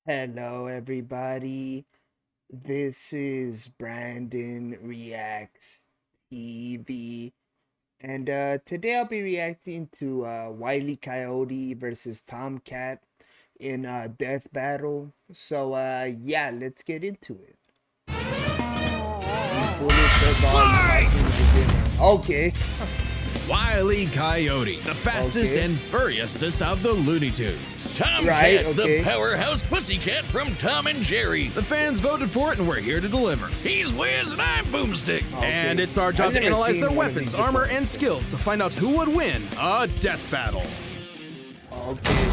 Hello, everybody. This is Brandon Reacts TV, and today I'll be reacting to Wile E. Coyote versus Tomcat in Death Battle. So, yeah, let's get into it. You foolish dirtball, you asked me to begin. Okay, Wile E. Coyote, the fastest Okay. and furriestest of the Looney Tunes. Tomcat, Right, okay. the powerhouse pussycat from Tom and Jerry. The fans voted for it and we're here to deliver. He's Wiz and I'm Boomstick. And it's our job I've to never analyze seen their one of weapons, these armor, before. and skills to find out who would win a death battle. okay.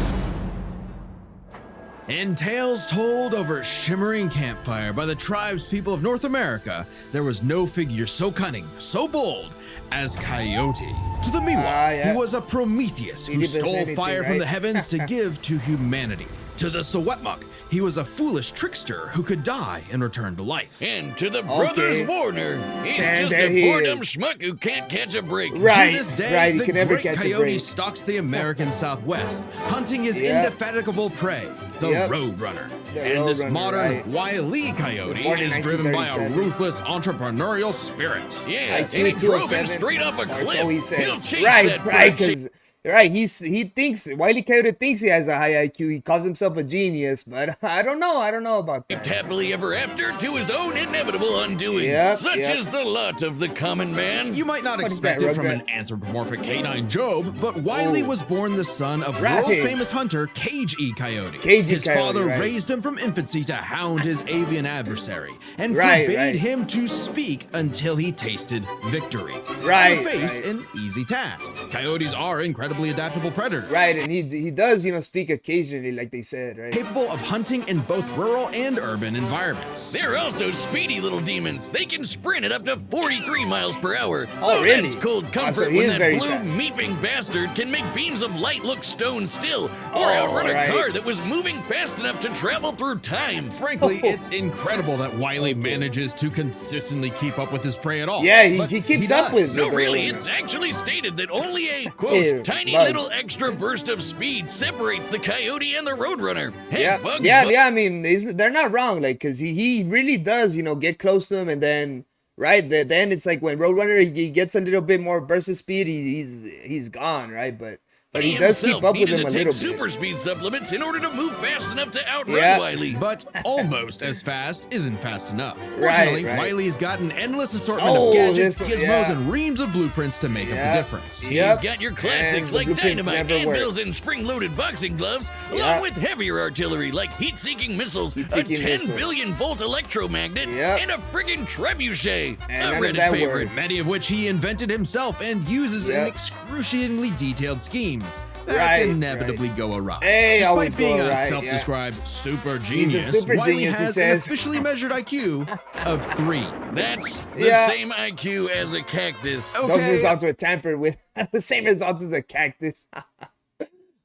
In tales told over shimmering campfire by the tribespeople of North America, there was no figure so cunning, so bold as Coyote. To the Miwok, yeah. he was a Prometheus who He doesn't stole anything, fire from right? the heavens to give to humanity. To the Sewetmuk, he was a foolish trickster who could die and return to life. And to the brothers Warner, he's And just there a he poor is. dumb schmuck who can't catch a break. Right, To this day, right, he the can never great catch a coyote break. stalks the American Southwest, hunting his Yep. indefatigable prey, the Yep. Roadrunner. The And this Roadrunner, modern right. Wile E. Coyote Born in is driven by a 1937. ruthless entrepreneurial spirit. Yeah, IQ and he drove him 207, straight off a or cliff. so he says. He'll chase Right, that right, bird because he thinks Wile E. Coyote thinks he has a high IQ. He calls himself a genius, but I don't know about that. happily ever after to his own inevitable undoing. Yep, Such yep. is the lot of the common man. You might not What is expect that, it from an Rugrats? anthropomorphic canine Job, but Wiley Oh. was born the son of Right. world-famous hunter Cage E. Coyote. Cage E. His Coyote, father right. raised him from infancy to hound his avian adversary, and Right, forbade right. him to speak until he tasted victory. Right, On the face, right. an easy task. Coyotes are incredibly adaptable predators. Right, and he does speak occasionally, like they said, right? Capable of hunting in both rural and urban environments. They're also speedy little demons. They can sprint at up to 43 miles per hour. Oh, really? That's cold Oh, comfort so he when is that very blue fast. meeping bastard can make beams of light look stone still, or Oh, outrun a right. car that was moving fast enough to travel through time. Frankly, it's incredible that Wiley manages to consistently keep up with his prey at all. Yeah, But he keeps up does. with No, the really, Roadrunner. it's actually stated that only a, quote, Here, tiny bugs. little extra burst of speed separates the coyote and the roadrunner. Hey, Yeah, bugs, yeah, bugs. yeah. I mean, they're not wrong, like, cause he really does, get close to him, and then then it's like when Roadrunner he gets a little bit more burst of speed, he's gone, right? But he does keep himself up with needed him a to take little super bit. speed supplements in order to move fast enough to outrun Yeah. Wiley. But almost as fast isn't fast enough. Right, Fortunately, right. Wiley's got an endless assortment Oh, of gadgets, this- gizmos, yeah. and reams of blueprints to make up Yeah. the difference. He's Yep. got your And classics the like blueprints dynamite, never work. anvils, and spring-loaded boxing gloves, Yeah. along with heavier artillery like heat-seeking missiles, Heat-seeking a 10 missile. billion volt electromagnet, Yep. and a friggin' trebuchet, And a none of Reddit that favorite. worked. Many of which he invented himself and uses in Yep. excruciatingly detailed schemes that Right, inevitably go awry. They always Despite being go a awry, yeah. self-described super He's a genius, super Wiley genius, he has an says. officially measured IQ of 3. That's the Yeah. same IQ as a cactus. Those Okay. results were tampered with. The same results as a cactus.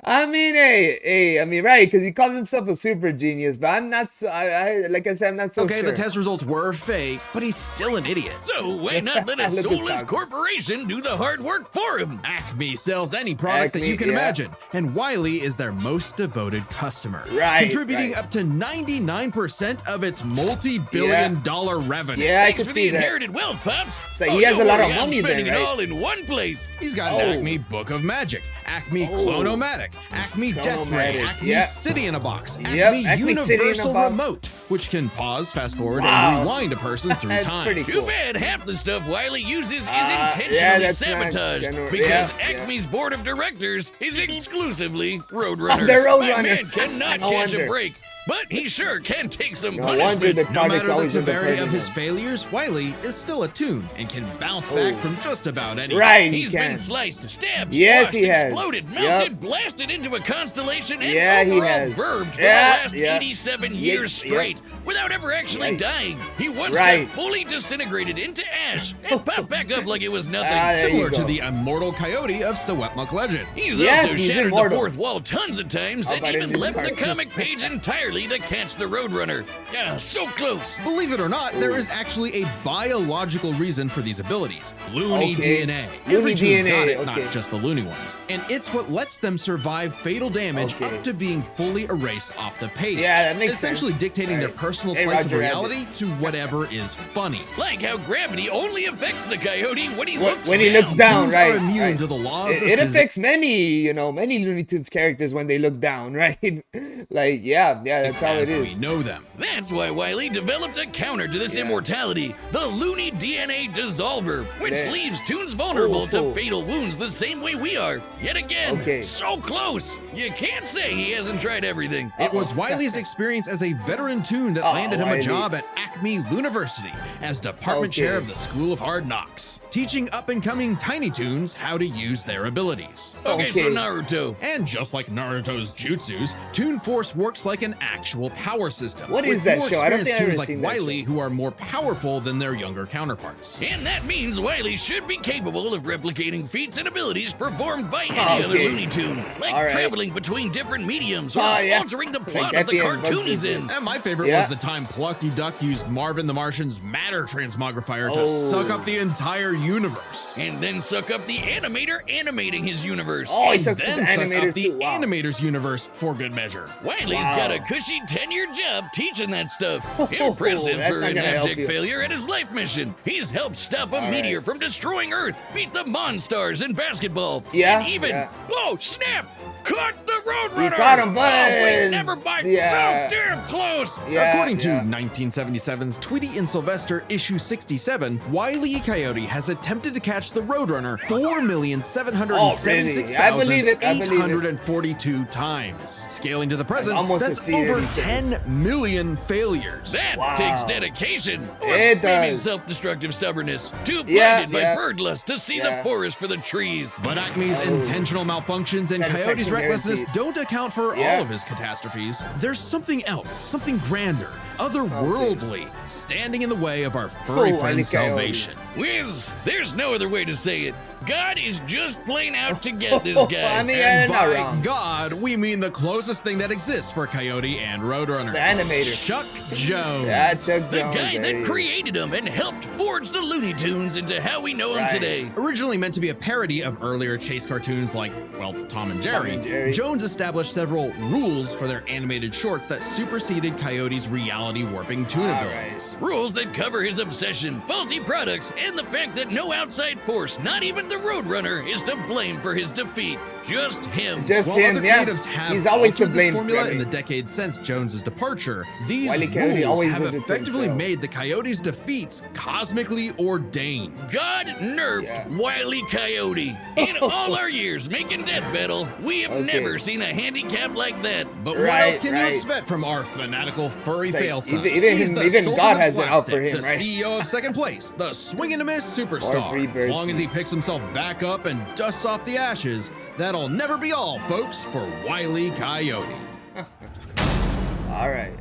I mean, hey, I mean, right? Because he calls himself a super genius, but I'm not. Like I said, I'm not so Okay, sure. the test results were fake, but he's still an idiot. So why not let a Look at soulless Doc. corporation do the hard work for him? Acme sells any product that Acme, you can yeah. imagine, and Wiley is their most devoted customer, Right, contributing right. up to 99% of its multi-billion-dollar revenue. Yeah, I Thanks could for see the that. inherited wealth, Pops. So he has don't a lot of worry, I'm money then, spending right? it all in one place. He's got Oh. an Acme Book of Magic, Acme Clonomatic, Acme Death Ray, Clonomatic, Acme yep. City in a Box, Yep, Acme Acme City in a Universal Box. Remote, which can pause, fast forward, Wow. and rewind a person through That's time. pretty Too cool. bad half the stuff Wiley uses is yeah, intentionally that's not sabotaged gonna- because yeah, yeah. Acme's board of directors is exclusively Roadrunners. They're My man Roadrunners. cannot No catch a wonder. break, but he sure can take some No wonder punishment. the No product's matter the always severity of his underperforming. failures, Wiley is still attuned and can bounce back Oh. from just about anything. Right, he He's can. been sliced, stabbed, Yes, squashed, he has. exploded, Yep. melted, blasted into a constellation, and Yeah, he overall has. verbed for Yeah, the last yeah. 87 Yeah, years yeah. straight without ever actually Right. dying. He once Right. got fully disintegrated into ash and popped back up like it was nothing. Ah, there you Similar to go. the immortal coyote of Sewetmuk legend. He's Yeah, also he's shattered immortal. the fourth wall tons of times How and about in even this left the cartoon? comic page entirely barely to catch the Roadrunner. Ah, so close. Believe it or not, there is actually a biological reason for these abilities. Looney DNA. Every Looney toon's DNA, got it, okay. not just the Looney ones. And it's what lets them survive fatal damage Okay. up to being fully erased off the page. Yeah, that makes essentially sense. dictating their Right. personal Hey, slice of Roger reality to whatever is funny. Like how gravity only affects the Coyote when he Wh- looks when he down. looks down, Toons right? are immune right. to the laws of It physics. affects many Looney Tunes characters when they look down, right? Like, yeah, that's how as it we is. know them. That's why Wile E developed a counter to this Yeah. immortality, the Looney DNA Dissolver, which Yeah. leaves Toons vulnerable to Oh. fatal wounds the same way we are. Yet again, Okay. so close. You can't say he hasn't tried everything. It was Wile's experience as a veteran toon that landed him a Wile E. job at Acme University as department chair Okay. of the School of Hard Knocks, teaching up-and-coming Tiny Toons how to use their abilities. Okay, so Okay. Naruto. And just like Naruto's jutsus, Toon Force works like an actual power system. What with is that more show? I don't experienced think I've toons ever like seen that Wile E show. who are more powerful than their younger counterparts. And that means Wile E should be capable of replicating feats and abilities performed by any other Okay. Looney Tune, like All right. traveling between different mediums or Yeah. altering the Like plot of the Effie and cartoon Bugs he's in. Bunny. And my favorite Yeah. was the time Plucky Duck used Marvin the Martian's matter transmogrifier to Oh. suck up the entire universe. And then suck up the animator animating his universe. Oh, he And sucks with then the suck animator up the too. Wow. animator's universe for good measure. Wiley's Wow. got a cushy 10-year job teaching that stuff. Oh, Impressive that's for not an gonna help abject you. failure at his life mission. He's helped stop a All meteor right. from destroying Earth, beat the Monstars in basketball, Yeah, and even, yeah. oh snap, caught the Roadrunner! You caught him, Oh, bud! wait, never mind, Yeah. so damn close! Yeah, According to yeah. 1977's Tweety and Sylvester issue 67, Wile E. Coyote has attempted to catch the Roadrunner 4,776,842 times. Scaling to the present, almost that's succeeded, over he says. 10 million failures. That Wow. takes dedication, or It maybe does. self-destructive stubbornness. Too Yeah, blinded by yeah. bird lust to see Yeah. the forest for the trees. But Acme's Oh. intentional malfunctions and Coyote's Satisfaction recklessness guaranteed. don't account for Yeah. all of his catastrophes. There's something else, something grander, otherworldly, standing in the way of our furry Oh, I friend's think Coyote. salvation. Wiz, there's no other way to say it. God is just plain out to get this guy. I mean, And not by wrong. God, we mean the closest thing that exists for Coyote and Roadrunner. The animator. Chuck Jones. Yeah, Chuck The Jones, guy hey. that created him and helped forge the Looney Tunes into how we know him Right. today. Originally meant to be a parody of earlier chase cartoons like, well, Tom and Jerry, Jerry. Jones established several rules for their animated shorts that superseded Coyote's reality warping toon All abilities. Rules that cover his obsession, faulty products, and the fact that no outside force, not even the Roadrunner, is to blame for his defeat. Just him. Just While him, other yeah. creatives have He's always to altered blame. this formula I mean, in the decades since Jones's departure, these Wile E. Coyote rules always have does it to effectively himself. made the Coyote's defeats cosmically ordained. God nerfed Yeah. Wile E. Coyote. In all our years making Death Battle, we have Okay. never seen a handicap like that. But what Right, else can you right. expect from our fanatical furry It's like, fail son? even He's him- the even Sultan God of has it out for Slapstick, him, the right? CEO of second place, the swing and a miss superstar. Free As birds. long as he picks himself back up and dusts off the ashes, that'll never be all, folks, for Wile E. Coyote. All right.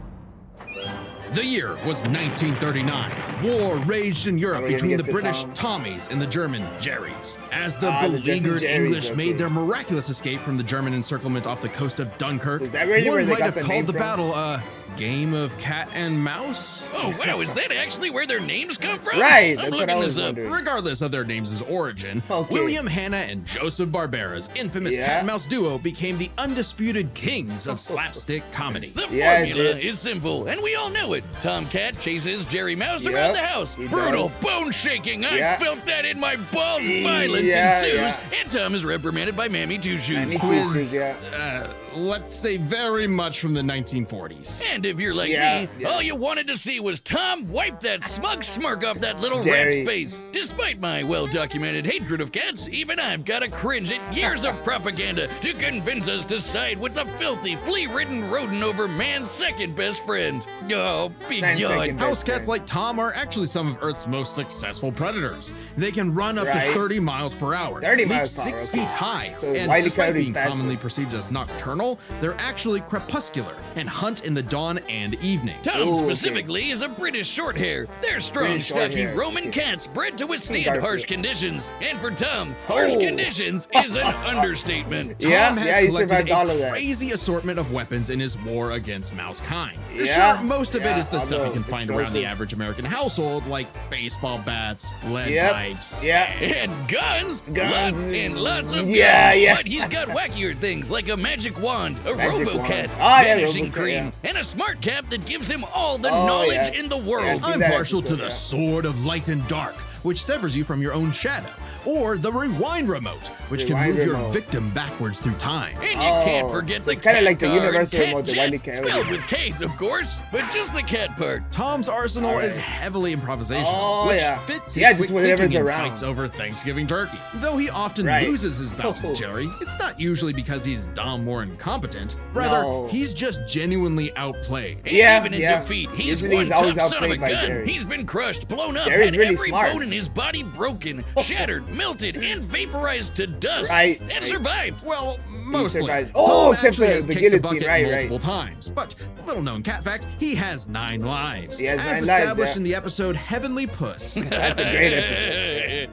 The year was 1939. War raged in Are Europe we gonna between get the to British Tom? Tommies and the German Jerrys. As the Ah, the German beleaguered Jerrys, English okay. made their miraculous escape from the German encirclement off the coast of Dunkirk, Is that really one where they might got have the called name the from? battle a game of cat and mouse. Oh wow, is that actually where their names come from? Right, I'm that's what looking I this was up. wondering. Regardless of their names' origin, Okay. William Hanna and Joseph Barbera's infamous Yeah. cat and mouse duo became the undisputed kings of slapstick comedy. The Yeah, it formula did. is simple, and we all know it. Tomcat chases Jerry Mouse Yep, around the house. he Brutal, does. bone-shaking. I Yeah. felt that in my balls. Violence Yeah, ensues, yeah. and Tom is reprimanded by Mammy Two Shoes. Mammy Who Two is, Shoes, yeah. let's say, very much from the 1940s. And if you're like Yeah, me, yeah. all you wanted to see was Tom wipe that smug smirk off that little Jerry. rat's face. Despite my well-documented hatred of cats, even I've got to cringe at years of propaganda to convince us to side with the filthy, flea-ridden rodent over man's second best friend. Oh, be Man's God. second best House cats friend. like Tom are actually some of Earth's most successful predators. They can run up Right. to 30 miles per hour, 30 leap miles per hour, 6 okay. feet high, So and Wile E. despite Coyote's being faster. commonly perceived as nocturnal, general, they're actually crepuscular and hunt in the dawn and evening. Tom Ooh, specifically is a British short-hair. They're strong, British stocky short-hair. Roman cats bred to withstand Garfield. harsh conditions. And for Tom, harsh Oh. conditions is an understatement. Yeah, Tom has yeah, he collected survived all of a that. crazy assortment of weapons in his war against mouse-kind. Yeah, Sure, most of it yeah, is the stuff you although can find around the explosives. average American household, like baseball bats, lead Yep. pipes. Yeah. And guns, Guns. lots and lots of Yeah, guns. yeah. But he's got wackier things like a magic wand, a Magic robo-cat, wand. Ah, yeah, vanishing robo-cat, cream, yeah. and a smart cap that gives him all the Oh, knowledge yeah. in the Yeah, world. I've seen I'm that partial to episode, the yeah. sword of light and dark, which severs you from your own shadow, or the rewind remote, which can Rewind move your remote. victim backwards through time. And you can't Oh, forget so the it's kinda cat like the card, universal cat remote, the jet, Wile E Coyote. spelled with K's, of course, but just the cat part. Tom's arsenal All right. is heavily improvisational, Oh, which yeah. fits his Yeah, just quick whatever's thinking in around. fights over Thanksgiving turkey. Though he often Right. loses his bouts Oh. with Jerry, it's not usually because he's dumb or incompetent. Rather, No. he's just genuinely outplayed. And Yeah, even in yeah. defeat, he's Usually one he's always tough son of a outplayed by gun. Jerry. He's been crushed, blown up, Jerry's had really every smart. bone in his body broken, shattered, melted, and vaporized to dust. Right, And right. survived. Well, mostly. survived. Tom Oh, except actually the has kicked guillotine, bucket right, multiple times. But little known cat fact, he has 9 lives. He has as 9 lives, established yeah. in the episode Heavenly Puss. That's a great episode.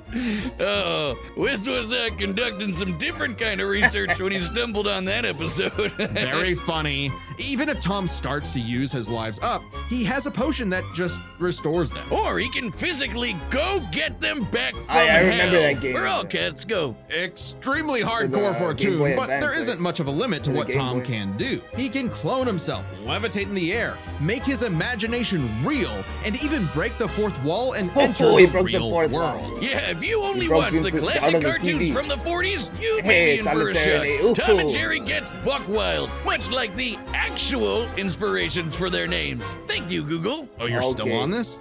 Oh, Wiz was conducting some different kind of research when he stumbled on that episode. Very funny. Even if Tom starts to use his lives up, he has a potion that just restores them. Or he can physically go get them back from I remember hell. that game. Where all cats go. Extremely the, hardcore for a Game Boy tune, but Advance, there right? isn't much of a limit to For the what Game Tom Boy. can do. He can clone himself, levitate in the air, make his imagination real, and even break the fourth wall and enter he the broke the real fourth world. wall. Yeah, if you only broke watch the into- out classic of the cartoons TV. from the 40s, you may Hey, be in for a Solitary. shock. Tom and Ooh. Jerry gets buck wild, much like the actual inspirations for their names. Thank you, Google. Oh, you're still Okay. on this?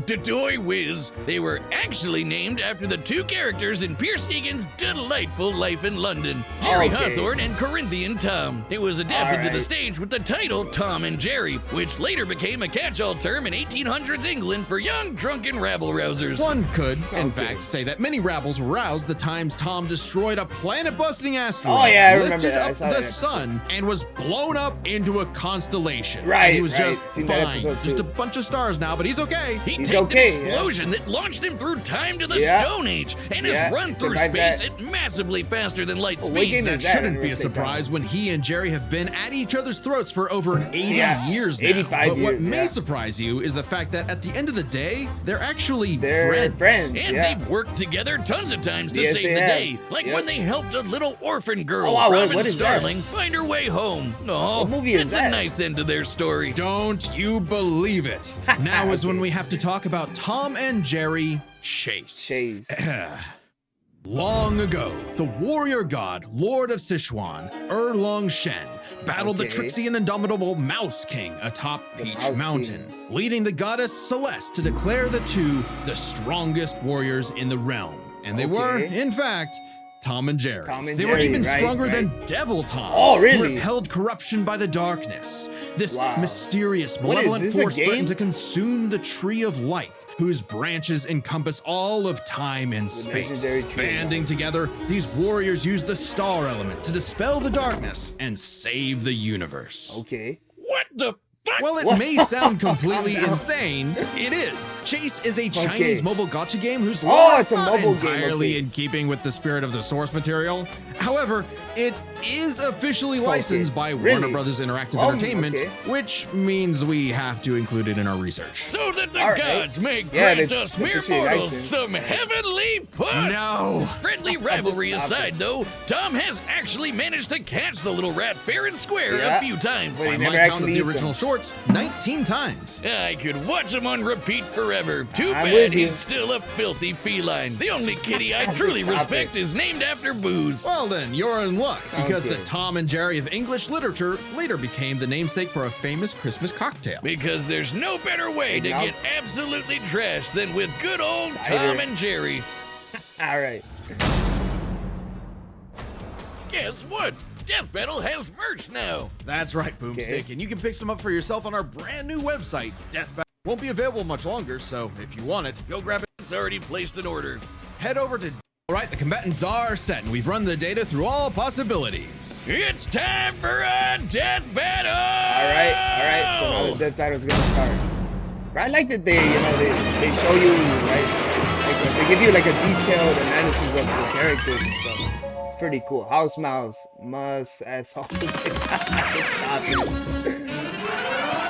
Dodoy Whiz. They were actually named after the two characters in Pierce Egan's delightful life in London, Jerry Okay. Hawthorne and Corinthian Tom. It was adapted to the Alright. stage with the title Tom and Jerry, which later became a catch-all term in 1800s England for young, drunken rabble-rousers. One could, in Okay. fact, say that many rabbles were roused the times Tom destroyed a planet-busting asteroid, Oh, yeah, I remember lifted that. I up saw the that episode. sun, and was blown up into a constellation. Right, And he was right. just Seen that fine. episode, Just too. a bunch of stars now, but he's okay. He He's taped okay, an yeah. explosion that launched him through time to the Yeah. Stone Age and Yeah, has run he through survived space that. at massively faster than light Oh, what game speeds. is That that? shouldn't I be a never played that surprise when he and Jerry have been at each other's throats for over 80 Yeah, years now. 85 but what years, may yeah. surprise you is the fact that at the end of the day, they're actually They're friends. And Yeah. they've worked together tons of times to Yes, save they the have. day. Like Yep. when they helped a little orphan girl, Oh, wow, Robin what is that? Starling, find her way home. Oh, What movie is that's a that? nice end to their story. Don't you believe it? Now is when Okay. we have to talk about Tom and Jerry Chase. Chase. Long ago, the warrior god, Lord of Sichuan, Erlong Shen, battled the Okay. tricksy and indomitable Mouse King atop Peach Mouse Mountain, King. leading the goddess Celeste to declare the two the strongest warriors in the realm. And they were, Okay. in fact, Tom and Jerry. Tom and they were Jerry, even right, stronger right. than Devil Tom, Oh, who really? repelled corruption by the darkness. This Wow. mysterious, What is malevolent this, a force game? threatened to consume the Tree of Life, whose branches encompass all of time and space. legendary tree. Banding together, these warriors use the star element to dispel the darkness and save the universe. Okay. What the fuck? Well, it What? may sound completely insane. It is. Chase is a Chinese mobile gacha game whose Oh, lore it's is a not mobile game, entirely okay. in keeping with the spirit of the source material. However, it is officially licensed by Really? Warner Brothers Interactive Oh, Entertainment, okay. which means we have to include it in our research. So that the All right. gods may Yeah, grant that's us mere officially mortals licensed. some heavenly push. No! Friendly rivalry Just stop aside, though, Tom has actually managed to catch the little rat fair and square Yeah. a few times. But he By never my count of actually the eats original them. shorts, 19 times. I could watch him on repeat forever. Too I'm bad with you. he's still a filthy feline. The only kitty I Just truly stop respect it. is named after booze. Well then, you're in luck, because the Okay. Tom and Jerry of English literature later became the namesake for a famous Christmas cocktail. Because there's no better way to Nope. get absolutely trashed than with good old Cider. Tom and Jerry. All right. Guess what? Death Battle has merch now. That's right, Boomstick, and you can pick some up for yourself on our brand new website. Death Battle won't be available much longer, so if you want it, go grab it. It's already placed an order. Head over to All right, the combatants are set, and we've run the data through all possibilities. It's time for a death battle! Alright, so now the death battle's gonna start. I like that they, you know, they show you, right, like they give you like a detailed analysis of the characters and stuff. It's pretty cool. House mouse, must, asshole. Just stop it.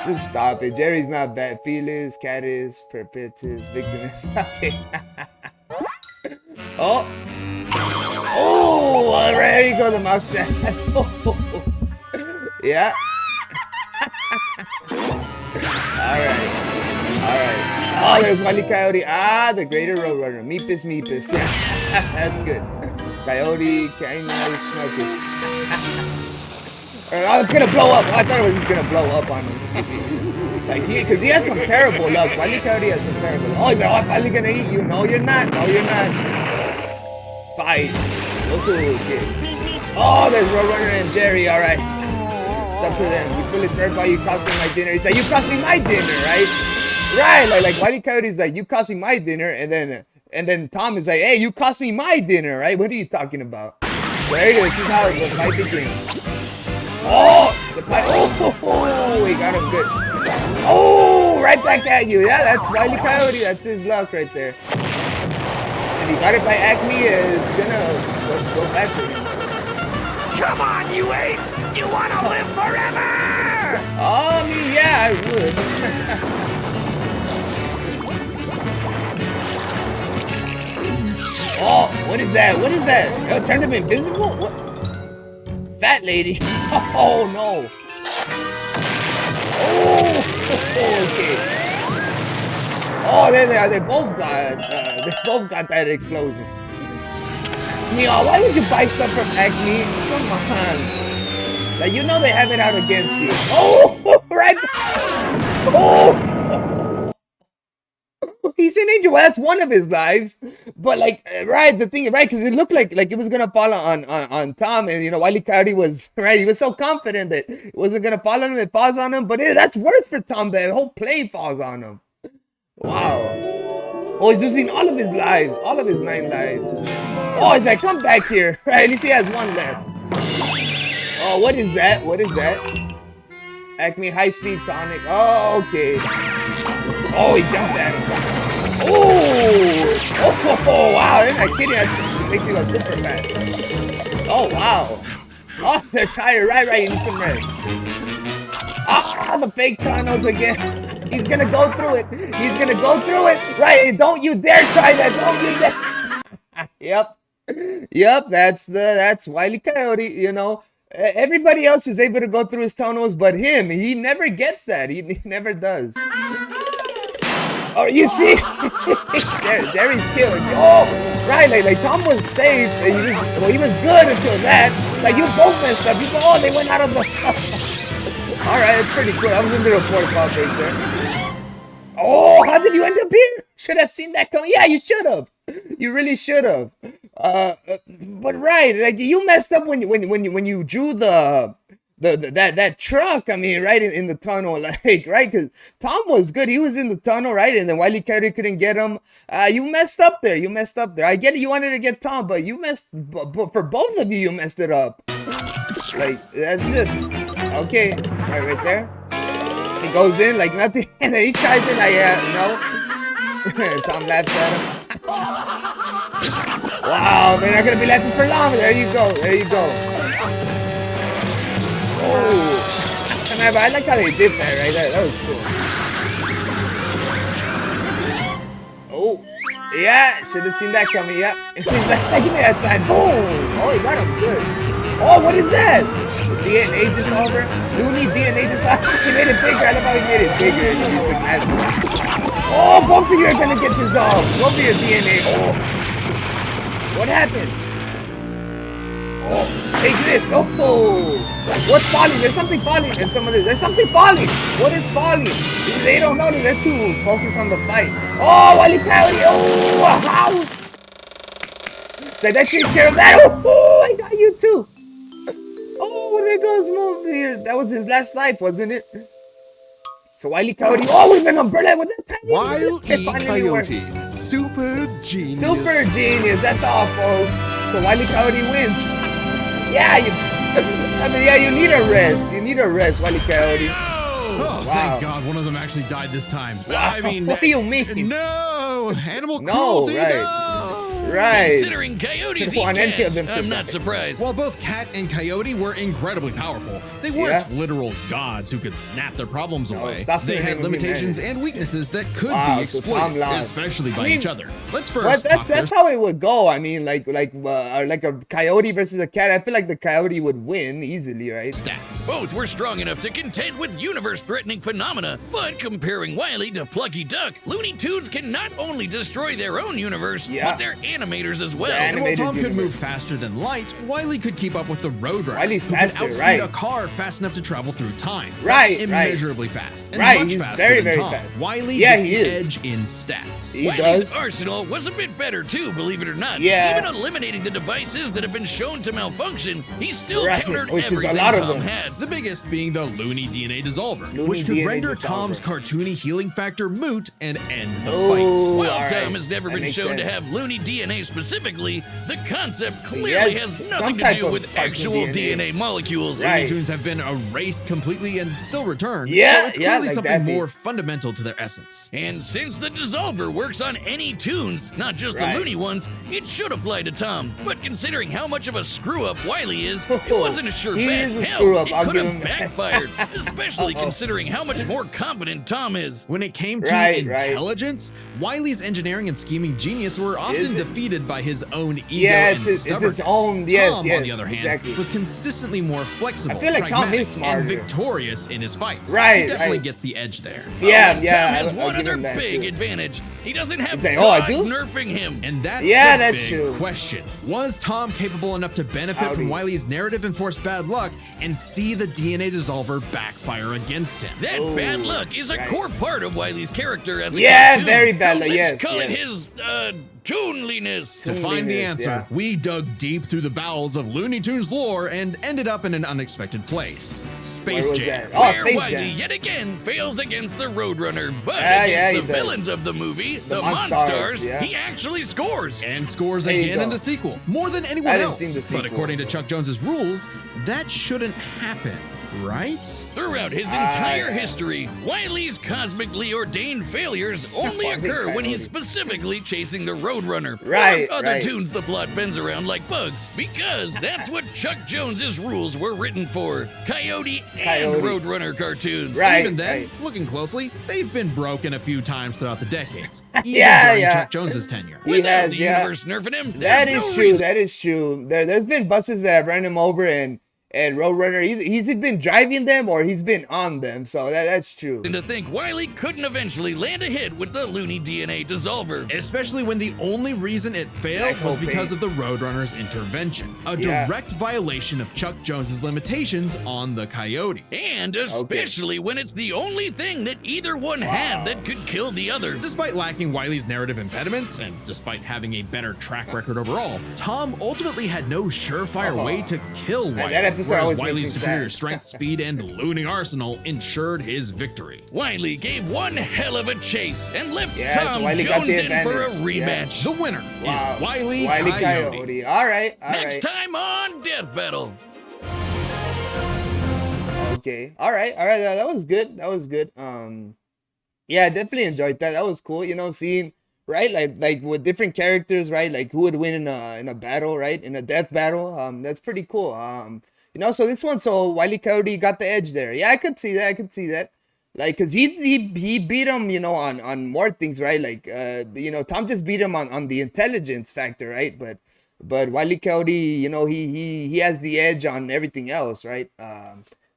Just stop it. Jerry's not bad. Felis, catus, perpetus, victimus. Okay. Oh! Oh! Alright, there you go, the mouse trap. Yeah. Alright. Oh, there's Wile E. Coyote. Ah, the greater roadrunner. Meepus. Yeah, that's good. Coyote, Canine, Schmuckus. Oh, it's gonna blow up. Oh, I thought it was just gonna blow up on him. Like, because he has some terrible luck. Wile E. Coyote has some terrible luck. Oh, they're finally gonna eat you. No, you're not. Fight. Okay. Oh, there's Roadrunner and Jerry. Alright. It's up to them. You foolish nerd, why you costing my dinner? It's like, you cost me my dinner, right? Right, like Wile E. Coyote's like, you cost me my dinner, and then Tom is like, hey, you cost me my dinner, right? What are you talking about? So there you go, this is how the fight begins. Oh, the fight, oh, he got him good. Oh, right back at you. Yeah, that's Wile E. Coyote, that's his luck right there. And he got it by Acme, it's gonna go back to him. Come on, you apes! You wanna live forever! Oh, I mean, yeah, I would. Oh, what is that? Oh, it turned him invisible? What? Fat lady. Oh, no. Oh, okay. Oh, there they are. They both got that explosion. Meow, why would you buy stuff from Acme? Come on. Like, you know they have it out against you. Oh, right. Oh. He's an angel. Well, that's one of his lives. But like, right, the thing, right, because it looked like it was gonna fall on Tom, and you know, Wile E. Coyote was right. He was so confident that it wasn't gonna fall on him. It falls on him, but that's worse for Tom. The whole plane falls on him. Wow. Oh, he's losing all of his lives, all of his 9 lives. Oh, he's like, come back here. Right, at least he has 1 left. Oh, what is that? Acme high-speed tonic. Oh, okay. Oh, he jumped at him. Oh, wow, they're not kidding. That just makes you go super fast. Oh, wow. Oh, they're tired. Right, you need some rest. Ah, the fake tunnels again. He's gonna go through it. Right, don't you dare try that. Don't you dare. Yep, that's Wile E. Coyote, you know. Everybody else is able to go through his tunnels, but him, he never gets that. He never does. Oh, you see? Jerry's killed. Oh, right, like Tom was safe. He was good until that. Like, you both messed up. They went out of the... Alright, it's pretty cool. That was a little pork pop right there. Oh, how did you end up here? Should have seen that coming. Yeah, you should have. You really should have. But right, like, you messed up when you drew that truck, I mean, right in the tunnel, like, right? Because Tom was good. He was in the tunnel, right? And then Wile E. Coyote couldn't get him. You messed up there. I get it. You wanted to get Tom, but for both of you, you messed it up. Like, that's just, okay. Right there. He goes in like nothing, and then he tries it like, no. Tom laughs at him. Wow, they're not going to be laughing for long. There you go. Oh, I like how they did that, right? That was cool. Oh, yeah, should have seen that coming. Yeah, he's like, give me that side. Boom! Oh, he got him good. Oh, what is that? DNA dissolver? Looney DNA dissolver? He made it bigger. I love how he made it bigger. He's like massive. Oh, both of you are gonna get dissolved. Both of your DNA. Oh, what happened? Oh, take this. Oh, what's falling? There's something falling. And there's something falling. What is falling? They don't know. They're too focused on the fight. Oh, Wile E. Coyote. Oh, a house. So that takes care of that. Oh, I got you too. Oh, there goes Move here. That was his last life, wasn't it? So Wile E. Coyote, oh, with an umbrella with that tiny Wile it E. finally worked. Coyote. Super genius. Super genius. That's all, folks. So Wile E. Coyote wins. Yeah, I mean, yeah, you need a rest. You need a rest, Wile E. Coyote. Oh, Wow. thank God one of them actually died this time. I mean, What do you mean? No! Animal No, cruelty, right. no! Right. Considering coyotes Don't want eat any of cats, them to I'm die. not surprised. While both Cat and Coyote were incredibly powerful, they weren't Yeah. literal gods who could snap their problems away. stop They the had name of limitations humanity. and weaknesses that could Wow, be so Tom exploited, lost. especially by I mean, each other. Let's But first talk that's how it would go. I mean, like a coyote versus a cat. I feel like the coyote would win easily, right? stats. Both were strong enough to contend with universe-threatening phenomena, but comparing Wile E to Plucky Duck, Looney Tunes can not only destroy their own universe, Yeah. but their animators as well. The And while animated Tom could universe. move faster than light, Wile E could keep up with the Roadrunner, Wile's who faster, could outspeed right. a car fast enough to travel through time. Right, That's right. immeasurably fast. And Right, much he's faster very, than very Tom. fast. Wile E Yeah, gets he the is. edge in stats. He Wile's does. arsenal was a bit better too, believe it or not. Yeah. Even eliminating the devices that have been shown to malfunction, he still Right, countered which is a everything lot of Tom them. had. The biggest being the Looney DNA dissolver, Looney which could DNA render dissolver. Tom's cartoony healing factor moot and end the Oh, fight. While all right. Tom has never That been makes shown to sense. have Looney DNA specifically, the concept clearly Yes, has some nothing to type do of with cartoon actual DNA. DNA molecules. Right. Looney Tunes have been erased completely and still returned. Yeah, so it's yeah, clearly like something that more fundamental to their essence. And since the dissolver works on any tunes, not just Right. the Looney ones, it should apply to Tom. But considering how much of a screw-up Wile E is, it Oh, wasn't a sure he bet. is a Hell, screw-up, it I'll could give have him- backfired, especially considering how much more competent Tom is. When it came to Right, right. intelligence, Wile's engineering and scheming genius were often Is it? defeated by his own ego Yeah, and it's his stubbornness. own- yes, Tom, yes, on the other hand, exactly. was consistently more flexible, I feel like Tom pragmatic, is smarter. and victorious in his fights. Right, he definitely right. gets the edge there. Yeah, Oh, yeah. Tom has I'll one give other him that, big too. advantage. He doesn't have He's like, oh, I God do? nerfing him. And that's Yeah, the that's big true. question. Was Tom capable enough to benefit Howdy. from Wile's narrative-enforced bad luck and see the DNA dissolver backfire against him? That Oh, bad luck is a right. core part of Wile's character as a Yeah, cartoon. very bad So luck, let's yes, call it yes. his tuneliness. To find the Looney-ness, answer, yeah. we dug deep through the bowels of Looney Tunes lore and ended up in an unexpected place. Space Where was Jam. that? Oh, Where Space Wile Jam. yet again fails against the Roadrunner, but Yeah, yeah, against he the does. villains of the movie, the Monstars, Monstars, yeah. he actually scores. And scores There you again in go. the sequel, more than anyone I didn't else. see the But sequel. according to Chuck Jones's rules, that shouldn't happen, right? Throughout his entire history, Wile's cosmically ordained failures only Fucking occur when he's Coyote. specifically chasing the Roadrunner. Right, Or other right. tunes the plot bends around like bugs, because that's what Chuck Jones's rules were written for. Coyote and Coyote. Roadrunner cartoons. Right. Even then, right. looking closely, they've been broken a few times throughout the decades, even Yeah, during yeah. Chuck Jones's tenure. He Without has, the yeah. universe nerfing him, That there's is no true. reason. That is true. There's been buses that have run him over, and Roadrunner, he's been driving them or he's been on them. So that's true. And to think Wile couldn't eventually land a hit with the Looney DNA dissolver. Especially when the only reason it failed Black was hole because paint. of the Roadrunner's intervention, a Yeah. direct violation of Chuck Jones's limitations on the Coyote. And especially when it's the only thing that either one had that could kill the other. Despite lacking Wile's narrative impediments, and despite having a better track record overall, Tom ultimately had no surefire way to kill Wile, that episode whereas always makes me Wile's superior sad. strength, speed, and Looney arsenal ensured his victory. Wile gave one hell of a chase and left Yeah, so Tom Wile got Jones the in for a advantage. Yeah. rematch. The winner Wow. is Wile Wile E. Coyote. All right. All Next right. time on Death Battle. Okay. All right. All right. That was good. That was good. Yeah, I definitely enjoyed that. That was cool. You know, seeing right, like with different characters, right? Like who would win in a battle, right? In a death battle. That's pretty cool. You know, so this one, so Wile E. Coyote got the edge there. Yeah, I could see that. I could see that. Like, cause he beat him, you know, on more things, right? Like, you know, Tom just beat him on the intelligence factor, right? But Wile E. Coyote, you know, he has the edge on everything else, right?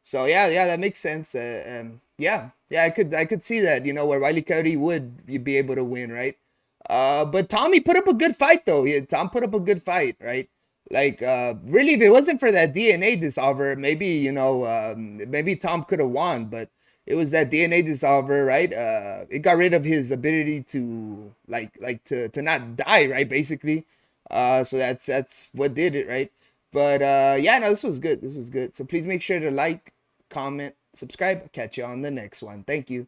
So yeah, that makes sense. Yeah, I could see that, you know, where Wile E. Coyote would be able to win, right? But Tommy put up a good fight though. Yeah, Tom put up a good fight, right? Like, really, if it wasn't for that DNA dissolver, maybe, you know, maybe Tom could have won, but it was that DNA dissolver, right? It got rid of his ability to to not die, right? Basically. So that's what did it, right? But yeah, no, this was good. This was good. So please make sure to like, comment, subscribe. Catch you on the next one. Thank you.